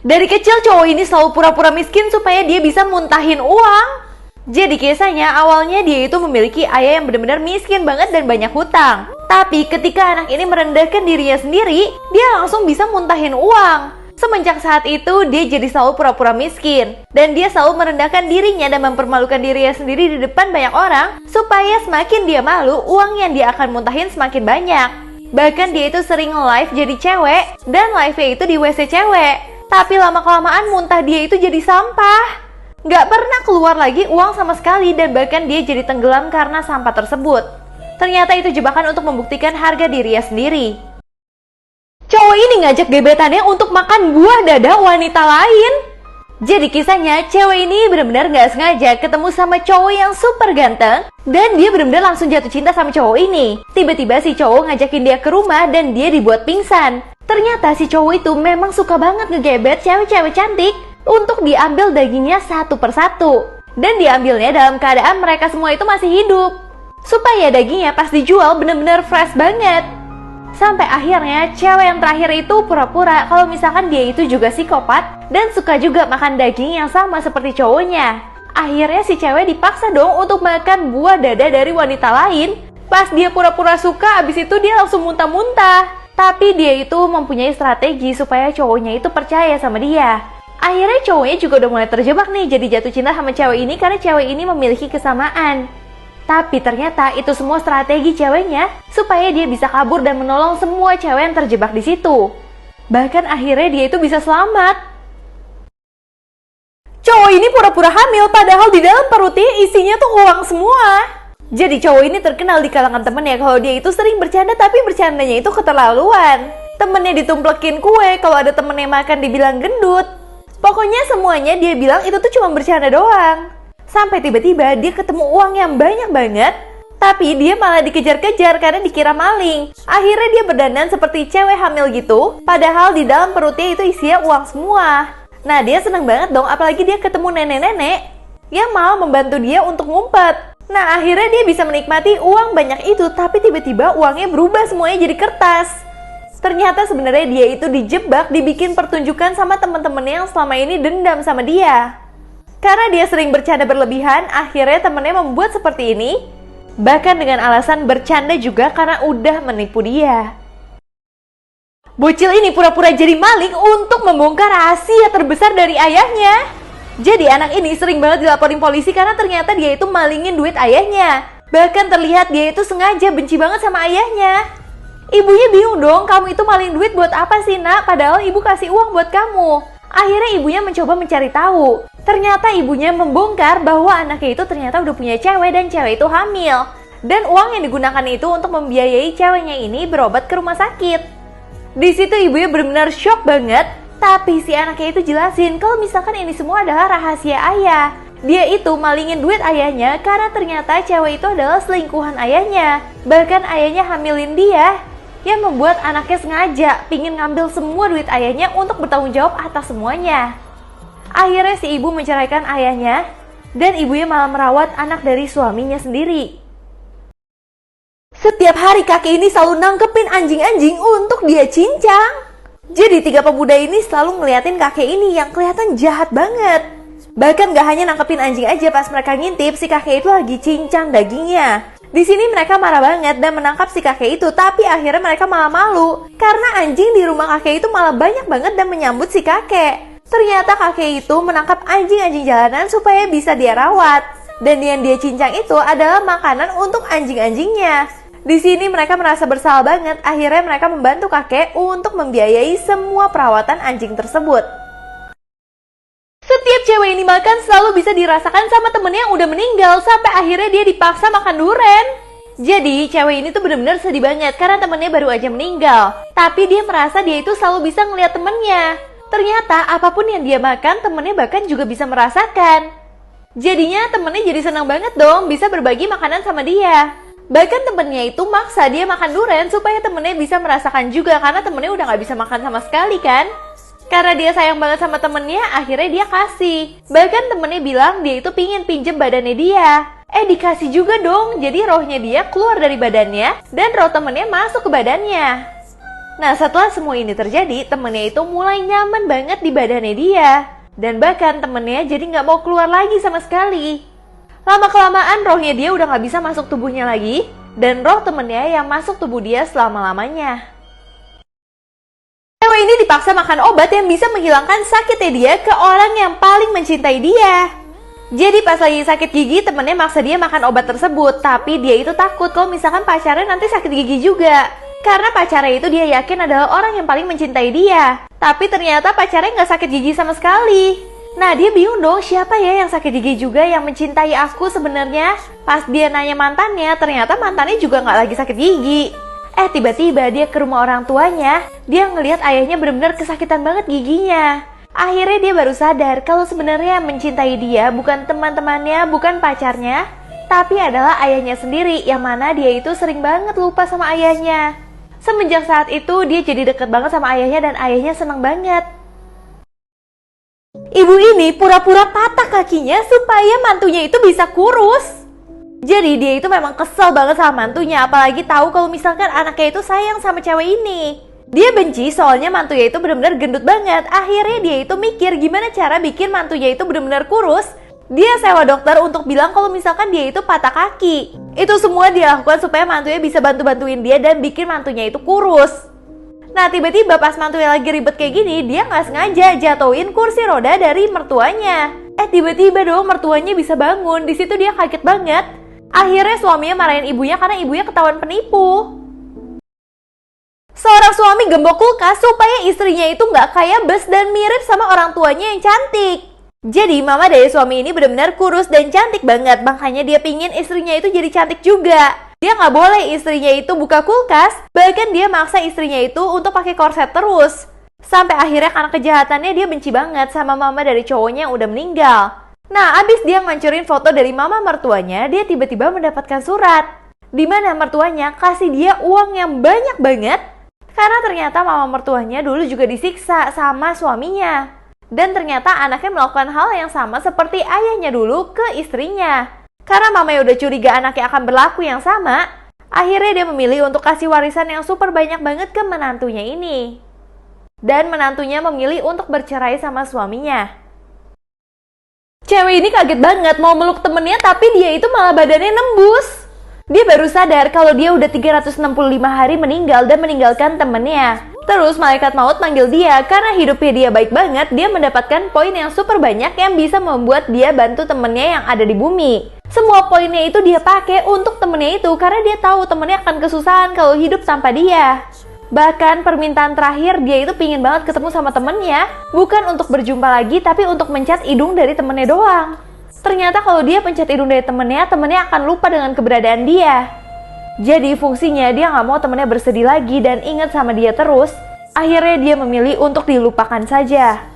Dari kecil cowok ini selalu pura-pura miskin supaya dia bisa muntahin uang. Jadi kisahnya awalnya dia itu memiliki ayah yang benar-benar miskin banget dan banyak hutang. Tapi ketika anak ini merendahkan dirinya sendiri, dia langsung bisa muntahin uang. Semenjak saat itu, dia jadi selalu pura-pura miskin. Dan dia selalu merendahkan dirinya dan mempermalukan dirinya sendiri di depan banyak orang, supaya semakin dia malu, uang yang dia akan muntahin semakin banyak. Bahkan dia itu sering live jadi cewek, dan live-nya itu di WC cewek. Tapi lama-kelamaan muntah dia itu jadi sampah. Nggak pernah keluar lagi uang sama sekali, dan bahkan dia jadi tenggelam karena sampah tersebut. Ternyata itu jebakan untuk membuktikan harga dirinya sendiri. Cowok ini ngajak gebetannya untuk makan buah dada wanita lain. Jadi kisahnya, cewek ini benar-benar gak sengaja ketemu sama cowok yang super ganteng. Dan dia benar-benar langsung jatuh cinta sama cowok ini. Tiba-tiba si cowok ngajakin dia ke rumah dan dia dibuat pingsan. Ternyata si cowok itu memang suka banget ngegebet cewek-cewek cantik untuk diambil dagingnya satu persatu. Dan diambilnya dalam keadaan mereka semua itu masih hidup, supaya dagingnya pas dijual benar-benar fresh banget. Sampai akhirnya cewek yang terakhir itu pura-pura kalau misalkan dia itu juga psikopat dan suka juga makan daging yang sama seperti cowoknya. Akhirnya si cewek dipaksa dong untuk makan buah dada dari wanita lain. Pas dia pura-pura suka, abis itu dia langsung muntah-muntah. Tapi dia itu mempunyai strategi supaya cowoknya itu percaya sama dia. Akhirnya cowoknya juga udah mulai terjebak nih, jadi jatuh cinta sama cewek ini karena cewek ini memiliki kesamaan. Tapi ternyata itu semua strategi ceweknya supaya dia bisa kabur dan menolong semua cewek yang terjebak di situ. Bahkan akhirnya dia itu bisa selamat. Cowok ini pura-pura hamil padahal di dalam perutnya isinya tuh uang semua. Jadi cowok ini terkenal di kalangan temennya kalau dia itu sering bercanda, tapi bercandanya itu keterlaluan. Temennya ditumplekin kue, kalau ada temennya makan dibilang gendut. Pokoknya semuanya dia bilang itu tuh cuma bercanda doang. Sampai tiba-tiba dia ketemu uang yang banyak banget, tapi dia malah dikejar-kejar karena dikira maling. Akhirnya dia berdandan seperti cewek hamil gitu, padahal di dalam perutnya itu isinya uang semua. Nah dia seneng banget dong, apalagi dia ketemu nenek-nenek yang malah membantu dia untuk ngumpet. Nah akhirnya dia bisa menikmati uang banyak itu, tapi tiba-tiba uangnya berubah semuanya jadi kertas. Ternyata sebenarnya dia itu dijebak, dibikin pertunjukan sama temen-temennya yang selama ini dendam sama dia. Karena dia sering bercanda berlebihan, akhirnya temennya membuat seperti ini. Bahkan dengan alasan bercanda juga karena udah menipu dia. Bocil ini pura-pura jadi maling untuk membongkar rahasia terbesar dari ayahnya. Jadi anak ini sering banget dilaporin polisi karena ternyata dia itu malingin duit ayahnya. Bahkan terlihat dia itu sengaja benci banget sama ayahnya. Ibunya bingung dong, kamu itu maling duit buat apa sih nak? Padahal ibu kasih uang buat kamu. Akhirnya ibunya mencoba mencari tahu. Ternyata ibunya membongkar bahwa anaknya itu ternyata udah punya cewek dan cewek itu hamil. Dan uang yang digunakan itu untuk membiayai ceweknya ini berobat ke rumah sakit. Di situ ibunya benar-benar shock banget. Tapi si anaknya itu jelasin kalau misalkan ini semua adalah rahasia ayah. Dia itu malingin duit ayahnya karena ternyata cewek itu adalah selingkuhan ayahnya. Bahkan ayahnya hamilin dia, yang membuat anaknya sengaja pingin ngambil semua duit ayahnya untuk bertanggung jawab atas semuanya. Akhirnya si ibu menceraikan ayahnya, dan ibunya malah merawat anak dari suaminya sendiri. Setiap hari kakek ini selalu nangkepin anjing-anjing untuk dia cincang. Jadi tiga pemuda ini selalu ngeliatin kakek ini yang kelihatan jahat banget. Bahkan gak hanya nangkepin anjing aja, pas mereka ngintip si kakek itu lagi cincang dagingnya. Di sini mereka marah banget dan menangkap si kakek itu, tapi akhirnya mereka malah malu karena anjing di rumah kakek itu malah banyak banget dan menyambut si kakek. Ternyata kakek itu menangkap anjing-anjing jalanan supaya bisa dia rawat, dan yang dia cincang itu adalah makanan untuk anjing-anjingnya. Di sini mereka merasa bersalah banget, akhirnya mereka membantu kakek untuk membiayai semua perawatan anjing tersebut. Setiap cewek ini makan selalu bisa dirasakan sama temennya yang udah meninggal, sampai akhirnya dia dipaksa makan durian. Jadi cewek ini tuh bener-bener sedih banget karena temennya baru aja meninggal. Tapi dia merasa dia itu selalu bisa ngeliat temennya. Ternyata apapun yang dia makan, temennya bahkan juga bisa merasakan. Jadinya temennya jadi senang banget dong bisa berbagi makanan sama dia. Bahkan temennya itu maksa dia makan durian supaya temennya bisa merasakan juga, karena temennya udah gak bisa makan sama sekali kan. Karena dia sayang banget sama temennya, akhirnya dia kasih. Bahkan temennya bilang dia itu pingin pinjem badannya dia. Dikasih juga dong, jadi rohnya dia keluar dari badannya dan roh temennya masuk ke badannya. Nah, setelah semua ini terjadi, temennya itu mulai nyaman banget di badannya dia. Dan bahkan temennya jadi nggak mau keluar lagi sama sekali. Lama-kelamaan rohnya dia udah nggak bisa masuk tubuhnya lagi. Dan roh temennya yang masuk tubuh dia selama-lamanya. Cewek ini dipaksa makan obat yang bisa menghilangkan sakitnya dia ke orang yang paling mencintai dia. Jadi pas lagi sakit gigi, temennya maksa dia makan obat tersebut. Tapi dia itu takut kalau misalkan pacarnya nanti sakit gigi juga. Karena pacarnya itu dia yakin adalah orang yang paling mencintai dia. Tapi ternyata pacarnya nggak sakit gigi sama sekali. Nah, dia bingung dong, siapa ya yang sakit gigi juga yang mencintai aku sebenarnya? Pas dia nanya mantannya, ternyata mantannya juga nggak lagi sakit gigi. Tiba-tiba dia ke rumah orang tuanya, dia ngelihat ayahnya benar-benar kesakitan banget giginya. Akhirnya dia baru sadar kalau sebenarnya yang mencintai dia bukan teman-temannya, bukan pacarnya, tapi adalah ayahnya sendiri, yang mana dia itu sering banget lupa sama ayahnya. Semenjak saat itu, dia jadi deket banget sama ayahnya dan ayahnya seneng banget. Ibu ini pura-pura patah kakinya supaya mantunya itu bisa kurus. Jadi dia itu memang kesel banget sama mantunya, apalagi tahu kalau misalkan anaknya itu sayang sama cewek ini. Dia benci soalnya mantunya itu benar-benar gendut banget. Akhirnya dia itu mikir gimana cara bikin mantunya itu benar-benar kurus. Dia sewa dokter untuk bilang kalau misalkan dia itu patah kaki. Itu semua dia lakukan supaya mantunya bisa bantu-bantuin dia dan bikin mantunya itu kurus. Nah, tiba-tiba pas mantunya lagi ribet kayak gini, dia nggak sengaja jatuhin kursi roda dari mertuanya. Tiba-tiba dong mertuanya bisa bangun. Di situ dia kaget banget. Akhirnya suaminya marahin ibunya karena ibunya ketahuan penipu. Seorang suami gembok kulkas supaya istrinya itu nggak kayak bes dan mirip sama orang tuanya yang cantik. Jadi mama dari suami ini benar-benar kurus dan cantik banget. Makanya dia pingin istrinya itu jadi cantik juga. Dia nggak boleh istrinya itu buka kulkas. Bahkan dia maksa istrinya itu untuk pakai korset terus. Sampai akhirnya karena kejahatannya dia benci banget sama mama dari cowoknya yang udah meninggal. Nah, abis dia ngancurin foto dari mama mertuanya, dia tiba-tiba mendapatkan surat. Dimana mertuanya kasih dia uang yang banyak banget. Karena ternyata mama mertuanya dulu juga disiksa sama suaminya. Dan ternyata anaknya melakukan hal yang sama seperti ayahnya dulu ke istrinya. Karena mamanya udah curiga anaknya akan berlaku yang sama, akhirnya dia memilih untuk kasih warisan yang super banyak banget ke menantunya ini. Dan menantunya memilih untuk bercerai sama suaminya. Cewek ini kaget banget mau meluk temennya, tapi dia itu malah badannya nembus. Dia baru sadar kalau dia udah 365 hari meninggal dan meninggalkan temennya. Terus malaikat maut manggil dia karena hidupnya dia baik banget. Dia mendapatkan poin yang super banyak yang bisa membuat dia bantu temennya yang ada di bumi. Semua poinnya itu dia pakai untuk temennya itu karena dia tahu temennya akan kesusahan kalau hidup tanpa dia. Bahkan permintaan terakhir dia itu pingin banget ketemu sama temennya. Bukan untuk berjumpa lagi, tapi untuk mencat hidung dari temennya doang. Ternyata kalau dia pencet hidung dari temennya akan lupa dengan keberadaan dia. Jadi fungsinya dia nggak mau temennya bersedih lagi dan ingat sama dia terus. Akhirnya dia memilih untuk dilupakan saja.